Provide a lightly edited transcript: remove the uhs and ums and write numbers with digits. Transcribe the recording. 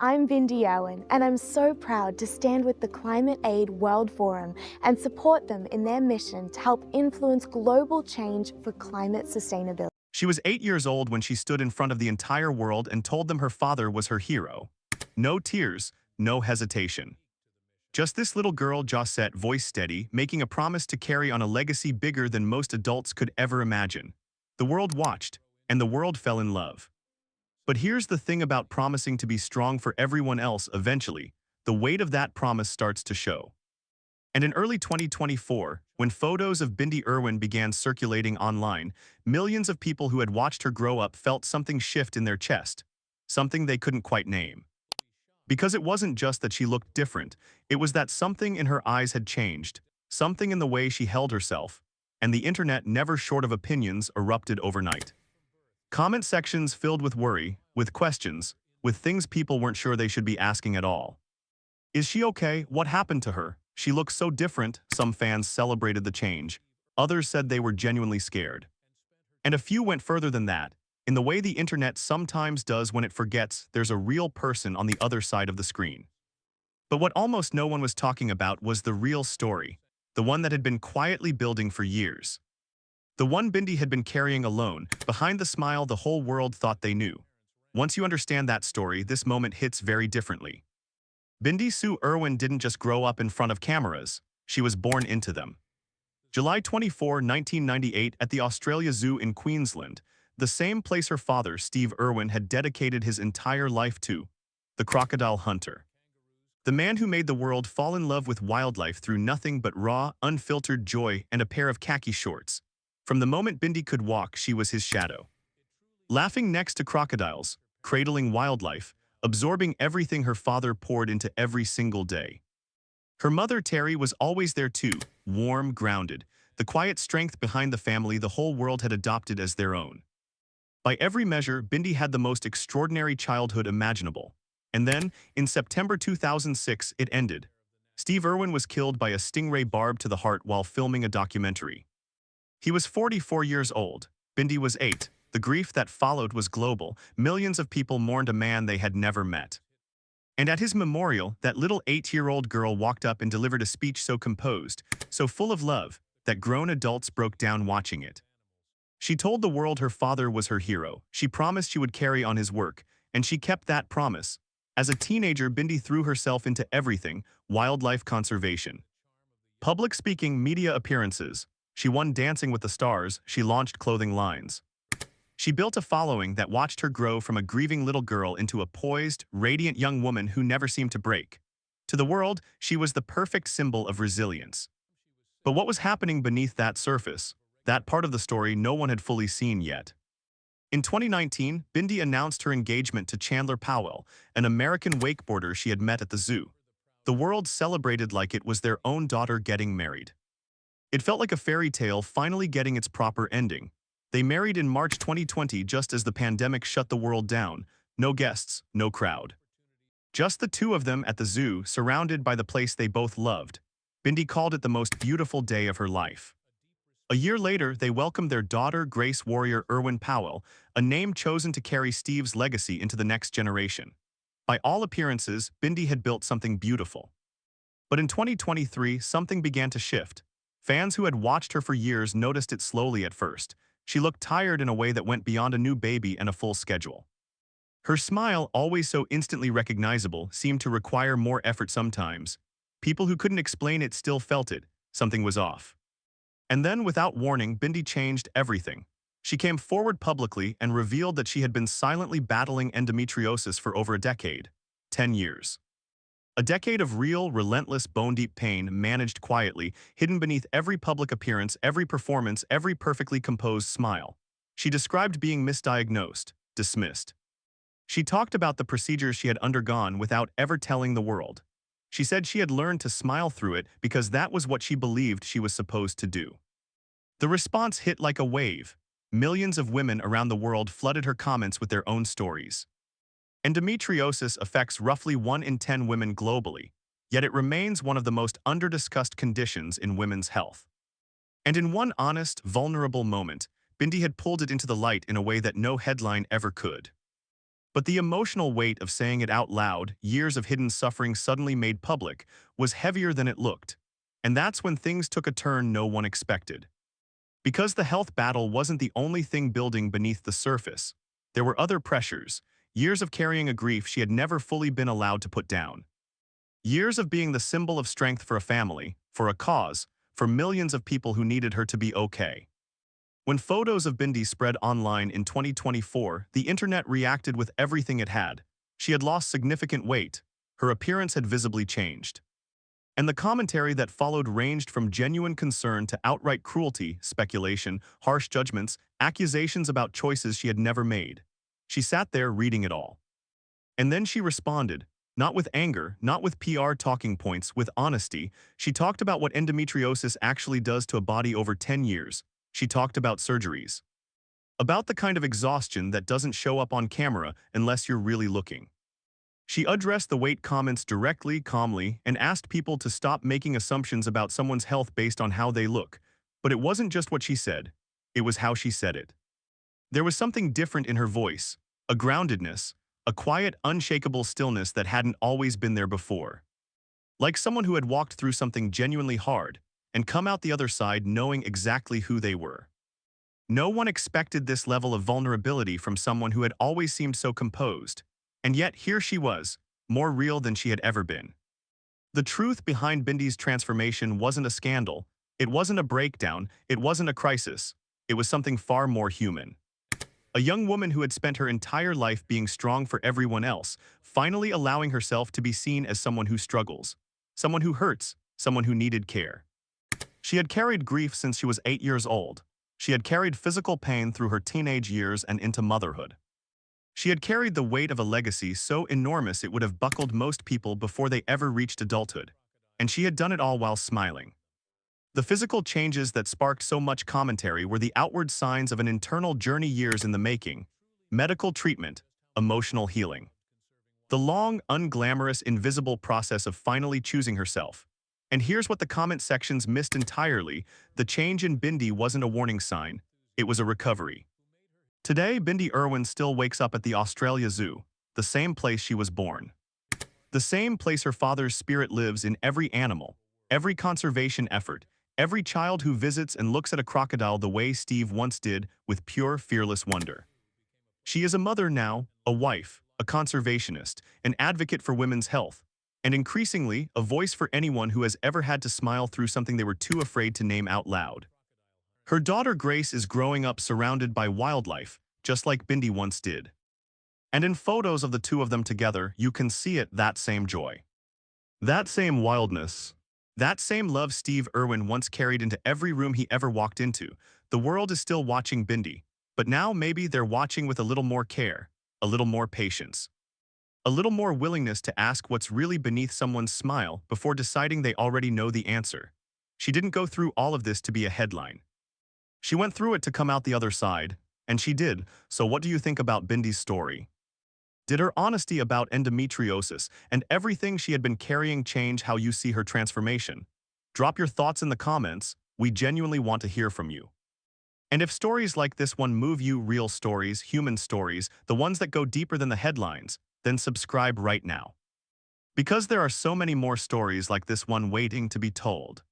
I'm Bindi Irwin, and I'm so proud to stand with the Climate Aid World Forum and support them in their mission to help influence global change for climate sustainability. She was 8 years old when she stood in front of the entire world and told them her father was her hero. No tears, no hesitation. Just this little girl, Josette, voice steady, making a promise to carry on a legacy bigger than most adults could ever imagine. The world watched, and the world fell in love. But here's the thing about promising to be strong for everyone else eventually, the weight of that promise starts to show. And in early 2024, when photos of Bindi Irwin began circulating online, millions of people who had watched her grow up felt something shift in their chest, something they couldn't quite name. Because it wasn't just that she looked different, it was that something in her eyes had changed, something in the way she held herself, and the internet, never short of opinions, erupted overnight. Comment sections filled with worry, with questions, with things people weren't sure they should be asking at all. Is she okay? What happened to her? She looks so different. Some fans celebrated the change. Others said they were genuinely scared. And a few went further than that, in the way the internet sometimes does when it forgets there's a real person on the other side of the screen. But what almost no one was talking about was the real story, the one that had been quietly building for years. The one Bindi had been carrying alone, behind the smile the whole world thought they knew. Once you understand that story, this moment hits very differently. Bindi Sue Irwin didn't just grow up in front of cameras, she was born into them. July 24, 1998, at the Australia Zoo in Queensland, the same place her father, Steve Irwin, had dedicated his entire life to, the crocodile hunter. The man who made the world fall in love with wildlife through nothing but raw, unfiltered joy and a pair of khaki shorts. From the moment Bindi could walk, she was his shadow. Laughing next to crocodiles, cradling wildlife, absorbing everything her father poured into every single day. Her mother, Terry, was always there too, warm, grounded, the quiet strength behind the family the whole world had adopted as their own. By every measure, Bindi had the most extraordinary childhood imaginable. And then, in September 2006, it ended. Steve Irwin was killed by a stingray barb to the heart while filming a documentary. He was 44 years old. Bindi was 8. The grief that followed was global. Millions of people mourned a man they had never met. And at his memorial, that little 8-year-old girl walked up and delivered a speech so composed, so full of love, that grown adults broke down watching it. She told the world her father was her hero. She promised she would carry on his work, and she kept that promise. As a teenager, Bindi threw herself into everything: wildlife conservation, public speaking, media appearances. She won Dancing with the Stars. She launched clothing lines. She built a following that watched her grow from a grieving little girl into a poised, radiant young woman who never seemed to break. To the world, she was the perfect symbol of resilience. But what was happening beneath that surface? That part of the story no one had fully seen yet. In 2019, Bindi announced her engagement to Chandler Powell, an American wakeboarder she had met at the zoo. The world celebrated like it was their own daughter getting married. It felt like a fairy tale finally getting its proper ending. They married in March 2020 just as the pandemic shut the world down. No guests, no crowd. Just the two of them at the zoo, surrounded by the place they both loved. Bindi called it the most beautiful day of her life. A year later, they welcomed their daughter, Grace Warrior Irwin Powell, a name chosen to carry Steve's legacy into the next generation. By all appearances, Bindi had built something beautiful. But in 2023, something began to shift. Fans who had watched her for years noticed it slowly at first. She looked tired in a way that went beyond a new baby and a full schedule. Her smile, always so instantly recognizable, seemed to require more effort sometimes. People who couldn't explain it still felt it. Something was off. And then, without warning, Bindi changed everything. She came forward publicly and revealed that she had been silently battling endometriosis for over a decade. 10 years. A decade of real, relentless, bone-deep pain, managed quietly, hidden beneath every public appearance, every performance, every perfectly composed smile. She described being misdiagnosed, dismissed. She talked about the procedures she had undergone without ever telling the world. She said she had learned to smile through it because that was what she believed she was supposed to do. The response hit like a wave. Millions of women around the world flooded her comments with their own stories. Endometriosis affects roughly 1 in 10 women globally, yet it remains one of the most under-discussed conditions in women's health. And in one honest, vulnerable moment, Bindi had pulled it into the light in a way that no headline ever could. But the emotional weight of saying it out loud, years of hidden suffering suddenly made public, was heavier than it looked. And that's when things took a turn no one expected. Because the health battle wasn't the only thing building beneath the surface. There were other pressures, years of carrying a grief she had never fully been allowed to put down. Years of being the symbol of strength for a family, for a cause, for millions of people who needed her to be okay. When photos of Bindi spread online in 2024, the internet reacted with everything it had. She had lost significant weight. Her appearance had visibly changed. And the commentary that followed ranged from genuine concern to outright cruelty, speculation, harsh judgments, accusations about choices she had never made. She sat there reading it all. And then she responded, not with anger, not with PR talking points, with honesty. She talked about what endometriosis actually does to a body over 10 years. She talked about surgeries. About the kind of exhaustion that doesn't show up on camera unless you're really looking. She addressed the weight comments directly, calmly, and asked people to stop making assumptions about someone's health based on how they look. But it wasn't just what she said. It was how she said it. There was something different in her voice, a groundedness, a quiet, unshakable stillness that hadn't always been there before. Like someone who had walked through something genuinely hard and come out the other side knowing exactly who they were. No one expected this level of vulnerability from someone who had always seemed so composed. And yet here she was, more real than she had ever been. The truth behind Bindi's transformation wasn't a scandal. It wasn't a breakdown. It wasn't a crisis. It was something far more human. A young woman who had spent her entire life being strong for everyone else, finally allowing herself to be seen as someone who struggles, someone who hurts, someone who needed care. She had carried grief since she was 8 years old. She had carried physical pain through her teenage years and into motherhood. She had carried the weight of a legacy so enormous it would have buckled most people before they ever reached adulthood. And she had done it all while smiling. The physical changes that sparked so much commentary were the outward signs of an internal journey, years in the making: medical treatment, emotional healing. The long, unglamorous, invisible process of finally choosing herself. And here's what the comment sections missed entirely: the change in Bindi wasn't a warning sign, it was a recovery. Today, Bindi Irwin still wakes up at the Australia Zoo, the same place she was born. The same place her father's spirit lives in every animal, every conservation effort, every child who visits and looks at a crocodile the way Steve once did, with pure, fearless wonder. She is a mother now, a wife, a conservationist, an advocate for women's health, and increasingly, a voice for anyone who has ever had to smile through something they were too afraid to name out loud. Her daughter Grace is growing up surrounded by wildlife, just like Bindi once did. And in photos of the two of them together, you can see it, that same joy. That same wildness. That same love Steve Irwin once carried into every room he ever walked into. The world is still watching Bindi, but now maybe they're watching with a little more care, a little more patience, a little more willingness to ask what's really beneath someone's smile before deciding they already know the answer. She didn't go through all of this to be a headline. She went through it to come out the other side, and she did. So what do you think about Bindi's story? Did her honesty about endometriosis and everything she had been carrying change how you see her transformation? Drop your thoughts in the comments. We genuinely want to hear from you. And if stories like this one move you, real stories, human stories, the ones that go deeper than the headlines, then subscribe right now. Because there are so many more stories like this one waiting to be told.